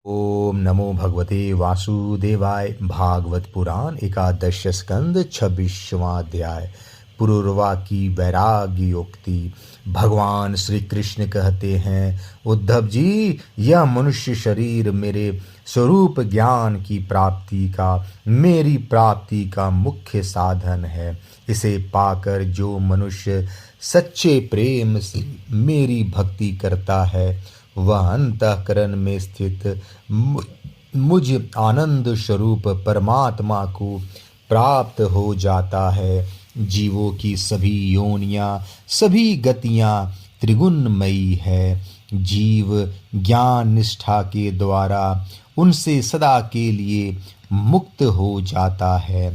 ओम नमो भगवते वासुदेवाय। भागवत पुराण एकादश स्कंद 26वां अध्याय। पुरुरवा की वैराग्योक्ति। भगवान श्री कृष्ण कहते हैं, उद्धव जी, यह मनुष्य शरीर मेरे स्वरूप ज्ञान की प्राप्ति का, मेरी प्राप्ति का मुख्य साधन है। इसे पाकर जो मनुष्य सच्चे प्रेम से मेरी भक्ति करता है, वह अंतःकरण में स्थित मुझ आनंद स्वरूप परमात्मा को प्राप्त हो जाता है। जीवों की सभी योनियां, सभी गतियां त्रिगुणमयी है। जीव ज्ञान निष्ठा के द्वारा उनसे सदा के लिए मुक्त हो जाता है।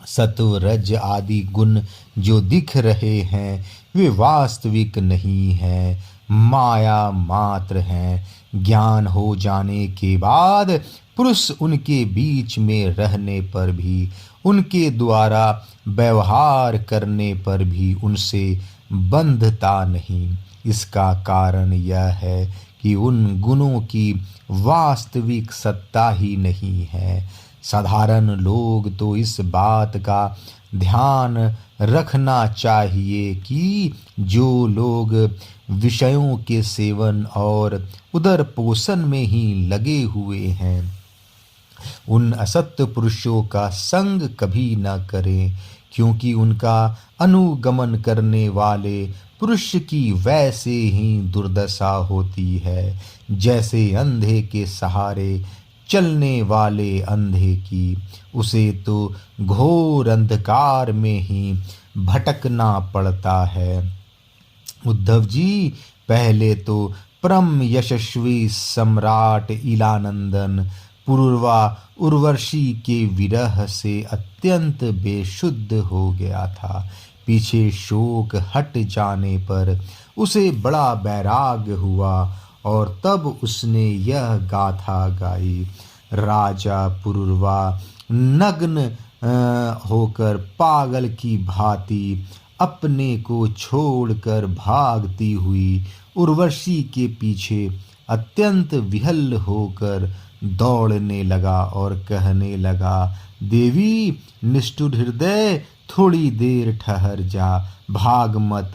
सत्व रज आदि गुण जो दिख रहे हैं, वे वास्तविक नहीं हैं, माया मात्र हैं। ज्ञान हो जाने के बाद पुरुष उनके बीच में रहने पर भी, उनके द्वारा व्यवहार करने पर भी उनसे बंधता नहीं। इसका कारण यह है कि उन गुणों की वास्तविक सत्ता ही नहीं है। साधारण लोग तो इस बात का ध्यान रखना चाहिए कि जो लोग विषयों के सेवन और उदर पोषण में ही लगे हुए हैं, उन असत्य पुरुषों का संग कभी न करें, क्योंकि उनका अनुगमन करने वाले पुरुष की वैसे ही दुर्दशा होती है जैसे अंधे के सहारे चलने वाले अंधे की। उसे तो घोर अंधकार में ही भटकना पड़ता है। उद्धव जी, पहले तो परम यशस्वी सम्राट इलानंदन पुरुरवा उर्वशी के विरह से अत्यंत बेशुद्ध हो गया था। पीछे शोक हट जाने पर उसे बड़ा वैराग्य हुआ और तब उसने यह गाथा गाई। राजा पुरुरवा नग्न होकर पागल की भांति अपने को छोड़कर भागती हुई उर्वशी के पीछे अत्यंत विहल होकर दौड़ने लगा और कहने लगा, देवी निष्ठुर हृदय, थोड़ी देर ठहर जा, भाग मत।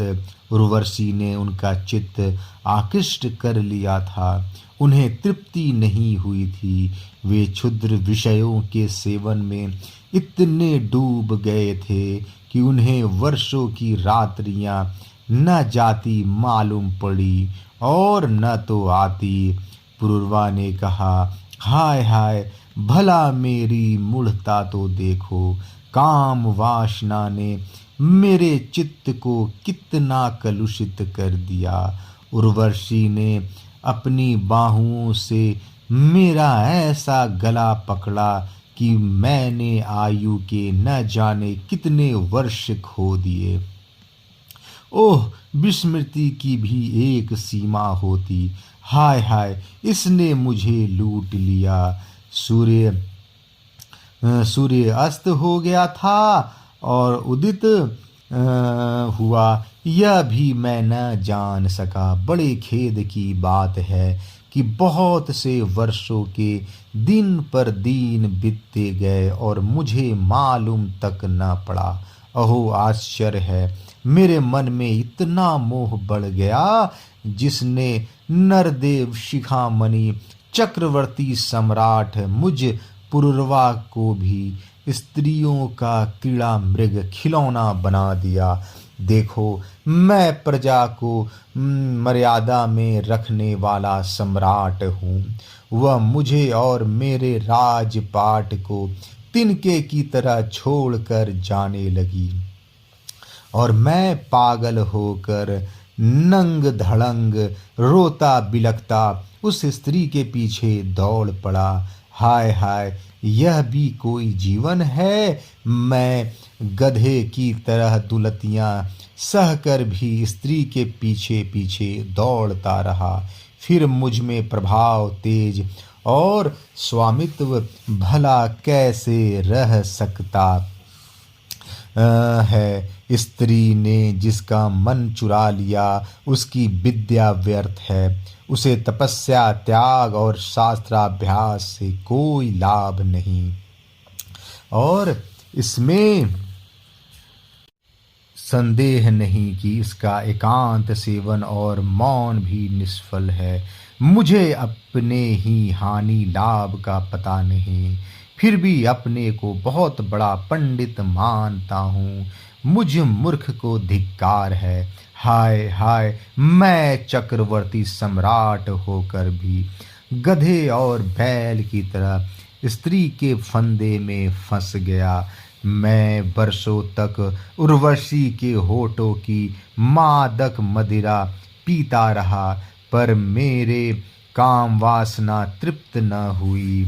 उर्वशी ने उनका चित्त आकृष्ट कर लिया था। उन्हें तृप्ति नहीं हुई थी। वे क्षुद्र विषयों के सेवन में इतने डूब गए थे कि उन्हें वर्षों की रात्रियां न जाती मालूम पड़ी और न तो आती। पुरुरवा ने कहा, हाय हाय, भला मेरी मूढ़ता तो देखो। काम वासना ने मेरे चित्त को कितना कलुषित कर दिया। उर्वशी ने अपनी बाहुओं से मेरा ऐसा गला पकड़ा कि मैंने आयु के न जाने कितने वर्ष खो दिए। ओह, विस्मृति की भी एक सीमा होती। हाय हाय, इसने मुझे लूट लिया। सूर्य अस्त हो गया था और उदित हुआ, यह भी मैं न जान सका। बड़े खेद की बात है कि बहुत से वर्षों के दिन पर दिन बीतते गए और मुझे मालूम तक न पड़ा। अहो, आश्चर्य है, मेरे मन में इतना मोह बढ़ गया जिसने नरदेव शिखामणि चक्रवर्ती सम्राट मुझ पुरुरवा को भी स्त्रियों का क्रीड़ा मृग खिलौना बना दिया। देखो, मैं प्रजा को मर्यादा में रखने वाला सम्राट हूँ। वह मुझे और मेरे राजपाट को तिनके की तरह छोड़कर जाने लगी और मैं पागल होकर नंग धड़ंग रोता बिलखता उस स्त्री के पीछे दौड़ पड़ा। हाय हाय, यह भी कोई जीवन है। मैं गधे की तरह दुलतियां सहकर भी स्त्री के पीछे पीछे दौड़ता रहा। फिर मुझ में प्रभाव, तेज और स्वामित्व भला कैसे रह सकता है। स्त्री ने जिसका मन चुरा लिया, उसकी विद्या व्यर्थ है। उसे तपस्या, त्याग और शास्त्राभ्यास से कोई लाभ नहीं। और इसमें संदेह नहीं कि इसका एकांत सेवन और मौन भी निष्फल है। मुझे अपने ही हानि लाभ का पता नहीं, फिर भी अपने को बहुत बड़ा पंडित मानता हूँ। मुझ मूर्ख को धिक्कार है। हाय हाय, मैं चक्रवर्ती सम्राट होकर भी गधे और बैल की तरह स्त्री के फंदे में फंस गया। मैं वर्षों तक उर्वशी के होठों की मादक मदिरा पीता रहा, पर मेरे काम वासना तृप्त न हुई।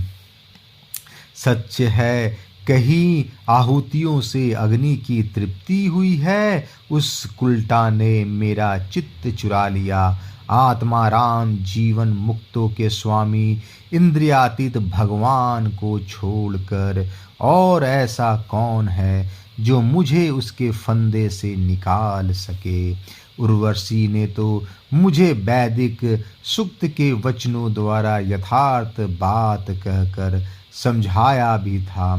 सच है, कहीं आहुतियों से अग्नि की तृप्ति हुई है। उस कुलटा ने मेरा चित्त चुरा लिया। आत्मा राम जीवन मुक्तों के स्वामी इंद्रियातीत भगवान को छोड़कर और ऐसा कौन है जो मुझे उसके फंदे से निकाल सके। उर्वशी ने तो मुझे वैदिक सूक्त के वचनों द्वारा यथार्थ बात कहकर समझाया भी था,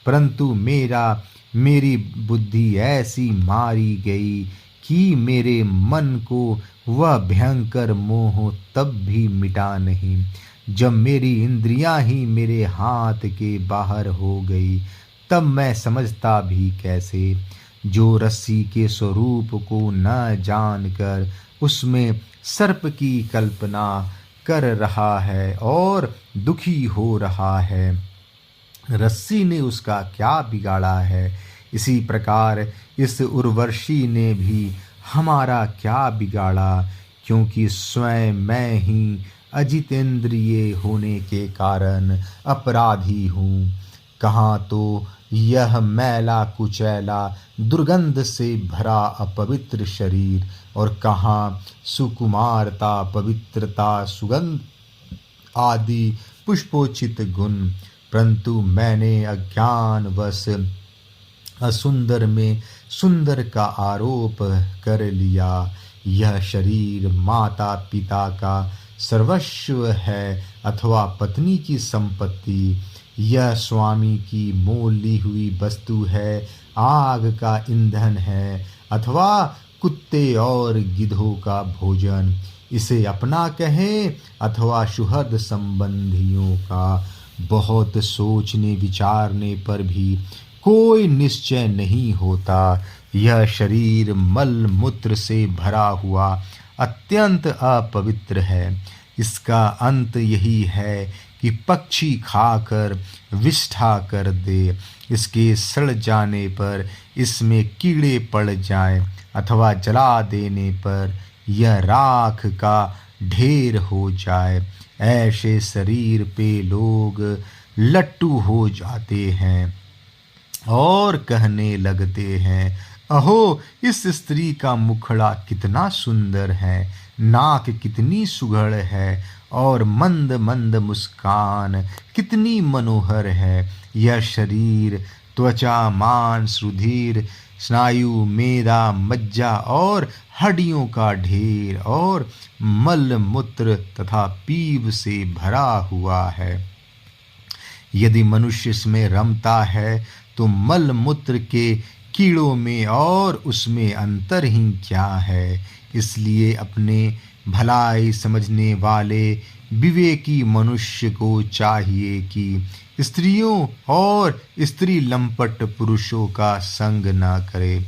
परंतु मेरी बुद्धि ऐसी मारी गई कि मेरे मन को वह भयंकर मोह तब भी मिटा नहीं, जब मेरी इंद्रियां ही मेरे हाथ के बाहर हो गई। तब मैं समझता भी कैसे, जो रस्सी के स्वरूप को न जानकर उसमें सर्प की कल्पना कर रहा है और दुखी हो रहा है, रस्सी ने उसका क्या बिगाड़ा है। इसी प्रकार इस उर्वशी ने भी हमारा क्या बिगाड़ा, क्योंकि स्वयं मैं ही अजितेंद्रिय होने के कारण अपराधी हूँ। कहाँ तो यह मैला कुचैला दुर्गंध से भरा अपवित्र शरीर, और कहाँ सुकुमारता, पवित्रता, सुगंध आदि पुष्पोचित गुण, परंतु मैंने अज्ञानवश असुंदर में सुंदर का आरोप कर लिया। यह शरीर माता पिता का सर्वस्व है अथवा पत्नी की संपत्ति। यह स्वामी की मोल ली हुई वस्तु है, आग का ईंधन है अथवा कुत्ते और गिद्धों का भोजन। इसे अपना कहें अथवा सुहृद संबंधियों का। बहुत सोचने विचारने पर भी कोई निश्चय नहीं होता। यह शरीर मल मूत्र से भरा हुआ अत्यंत अपवित्र है। इसका अंत यही है कि पक्षी खाकर विष्ठा कर दे, इसके सड़ जाने पर इसमें कीड़े पड़ जाएं अथवा जला देने पर यह राख का ढेर हो जाए। ऐसे शरीर पे लोग लट्टू हो जाते हैं और कहने लगते हैं, अहो इस स्त्री का मुखड़ा कितना सुंदर है, नाक कितनी सुघड़ है और मंद मंद मुस्कान कितनी मनोहर है। यह शरीर त्वचा, मांस, रुधिर, स्नायु, मेदा, मज्जा और हड्डियों का ढेर और मल मूत्र तथा पीव से भरा हुआ है। यदि मनुष्य इसमें रमता है तो मल मूत्र के कीड़ों में और उसमें अंतर ही क्या है। इसलिए अपने भलाई समझने वाले विवेकी मनुष्य को चाहिए कि स्त्रियों और स्त्री लंपट पुरुषों का संग न करे।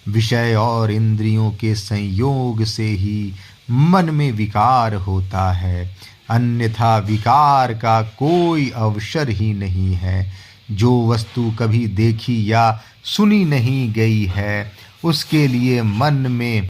विषय और इंद्रियों के संयोग से ही मन में विकार होता है, अन्यथा विकार का कोई अवसर ही नहीं है। जो वस्तु कभी देखी या सुनी नहीं गई है उसके लिए मन में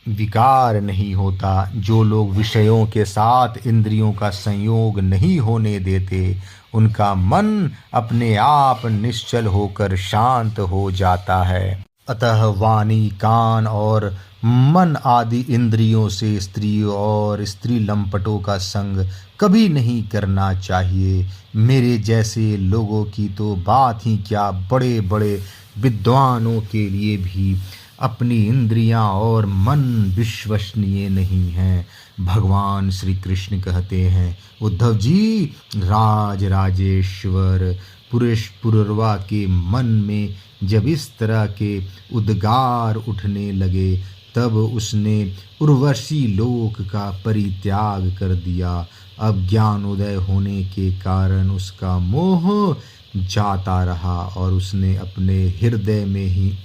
विकार नहीं होता। जो लोग विषयों के साथ इंद्रियों का संयोग नहीं होने देते उनका मन अपने आप निश्चल होकर शांत हो जाता है। अतः वाणी, कान और मन आदि इंद्रियों से स्त्रियों और स्त्री लंपटों का संग कभी नहीं करना चाहिए। मेरे जैसे लोगों की तो बात ही क्या, बड़े बड़े विद्वानों के लिए भी अपनी इंद्रियां और मन विश्वसनीय नहीं हैं। भगवान श्री कृष्ण कहते हैं, उद्धव जी, राज राजेश्वर पुरुरवा के मन में जब इस तरह के उद्गार उठने लगे, तब उसने उर्वशी लोक का परित्याग कर दिया। अब ज्ञानोदय होने के कारण उसका मोह जाता रहा और उसने अपने हृदय में ही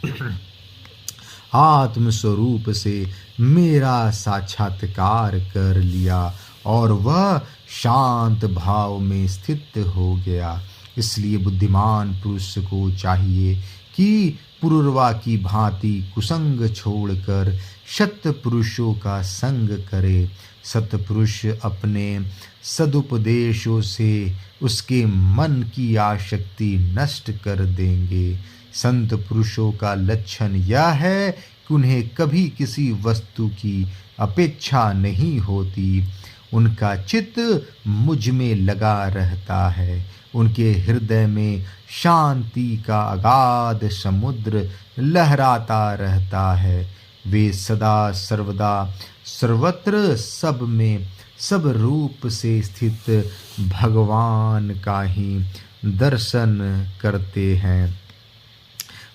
आत्म स्वरूप से मेरा साक्षात्कार कर लिया और वह शांत भाव में स्थित हो गया। इसलिए बुद्धिमान पुरुष को चाहिए कि पुरुरवा की भांति कुसंग छोड़कर सत्पुरुषों का संग करे। सत्पुरुष अपने सदुपदेशों से उसके मन की आसक्ति नष्ट कर देंगे। संत पुरुषों का लक्षण यह है कि उन्हें कभी किसी वस्तु की अपेक्षा नहीं होती। उनका चित्त मुझ में लगा रहता है। उनके हृदय में शांति का अगाध समुद्र लहराता रहता है। वे सदा सर्वदा सर्वत्र सब में सब रूप से स्थित भगवान का ही दर्शन करते हैं।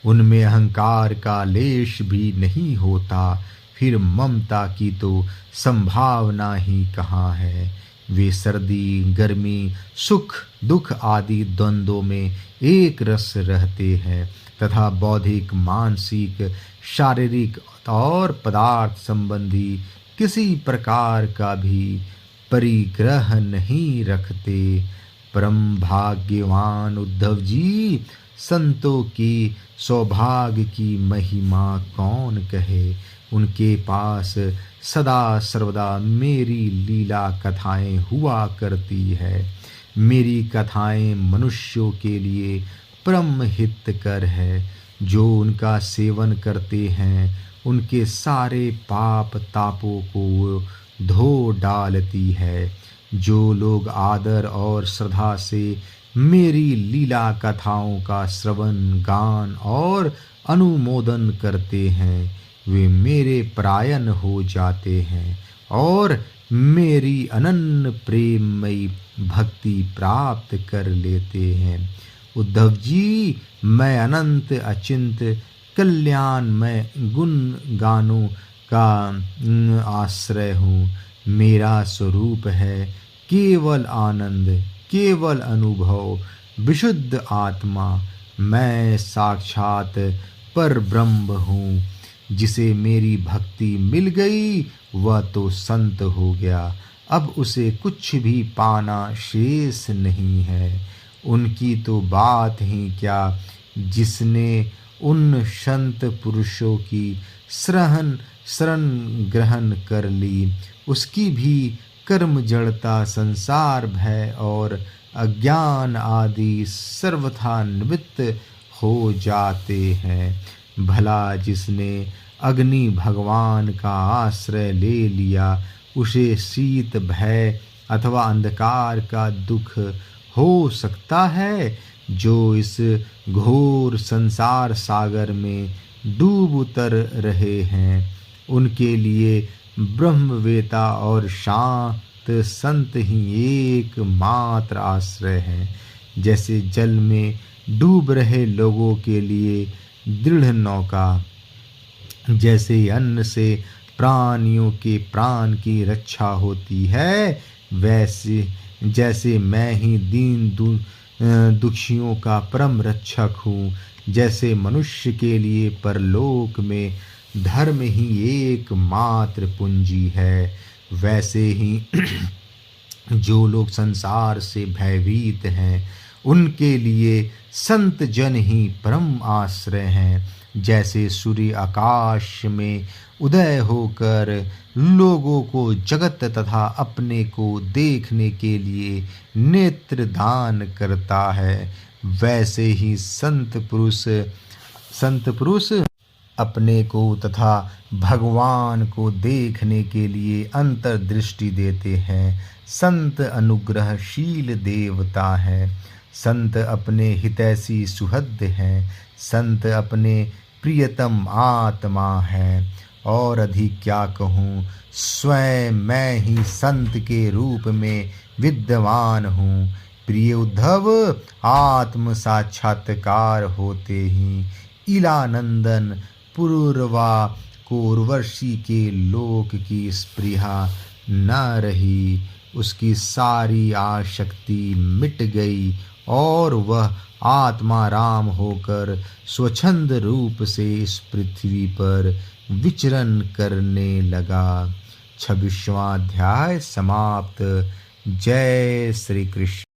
उनमें अहंकार का लेश भी नहीं होता। फिर ममता की तो संभावना ही कहाँ है। वे सर्दी गर्मी सुख दुख आदि द्वंद्वों में एक रस रहते हैं तथा बौद्धिक मानसिक शारीरिक और पदार्थ संबंधी किसी प्रकार का भी परिग्रह नहीं रखते। परम भाग्यवान उद्धव जी, संतों की सौभाग्य की महिमा कौन कहे। उनके पास सदा सर्वदा मेरी लीला कथाएं हुआ करती है। मेरी कथाएं मनुष्यों के लिए परम हितकर है। जो उनका सेवन करते हैं उनके सारे पाप तापों को धो डालती है। जो लोग आदर और श्रद्धा से मेरी लीला कथाओं का श्रवण गान और अनुमोदन करते हैं, वे मेरे परायण हो जाते हैं और मेरी अनन्य प्रेममयी भक्ति प्राप्त कर लेते हैं। उद्धव जी, मैं अनंत अचिंत कल्याणमय गुण गानों का आश्रय हूँ। मेरा स्वरूप है केवल आनंद, केवल अनुभव, विशुद्ध आत्मा। मैं साक्षात पर ब्रह्म हूँ। जिसे मेरी भक्ति मिल गई वह तो संत हो गया। अब उसे कुछ भी पाना शेष नहीं है। उनकी तो बात ही क्या, जिसने उन संत पुरुषों की शरण ग्रहण कर ली, उसकी भी कर्म जड़ता, संसार भय और अज्ञान आदि सर्वथा निवृत्त हो जाते हैं। भला जिसने अग्नि भगवान का आश्रय ले लिया, उसे शीत भय अथवा अंधकार का दुख हो सकता है। जो इस घोर संसार सागर में डूब उतर रहे हैं, उनके लिए ब्रह्मवेता और शांत संत ही एकमात्र आश्रय हैं। जैसे जल में डूब रहे लोगों के लिए दृढ़ नौका, जैसे अन्न से प्राणियों के प्राण की रक्षा होती है, वैसे जैसे मैं ही दीन दुखियों का परम रक्षक हूँ। जैसे मनुष्य के लिए परलोक में धर्म ही एकमात्र पूंजी है, वैसे ही जो लोग संसार से भयभीत हैं, उनके लिए संत जन ही परम आश्रय हैं। जैसे सूर्य आकाश में उदय होकर लोगों को जगत तथा अपने को देखने के लिए नेत्र दान करता है, वैसे ही संत पुरुष अपने को तथा भगवान को देखने के लिए अंतर्दृष्टि देते हैं। संत अनुग्रहशील देवता है। संत अपने हितैषी सुहृद हैं। संत अपने प्रियतम आत्मा है। और अधिक क्या कहूँ, स्वयं मैं ही संत के रूप में विद्यमान हूँ। प्रिय उद्धव, आत्म साक्षात्कार होते ही इलानंदन पुरुरवा को उर्वशी के लोक की स्पृहा न रही। उसकी सारी आसक्ति मिट गई और वह आत्मा राम होकर स्वच्छंद रूप से इस पृथ्वी पर विचरण करने लगा। 26वां अध्याय समाप्त। जय श्री कृष्ण।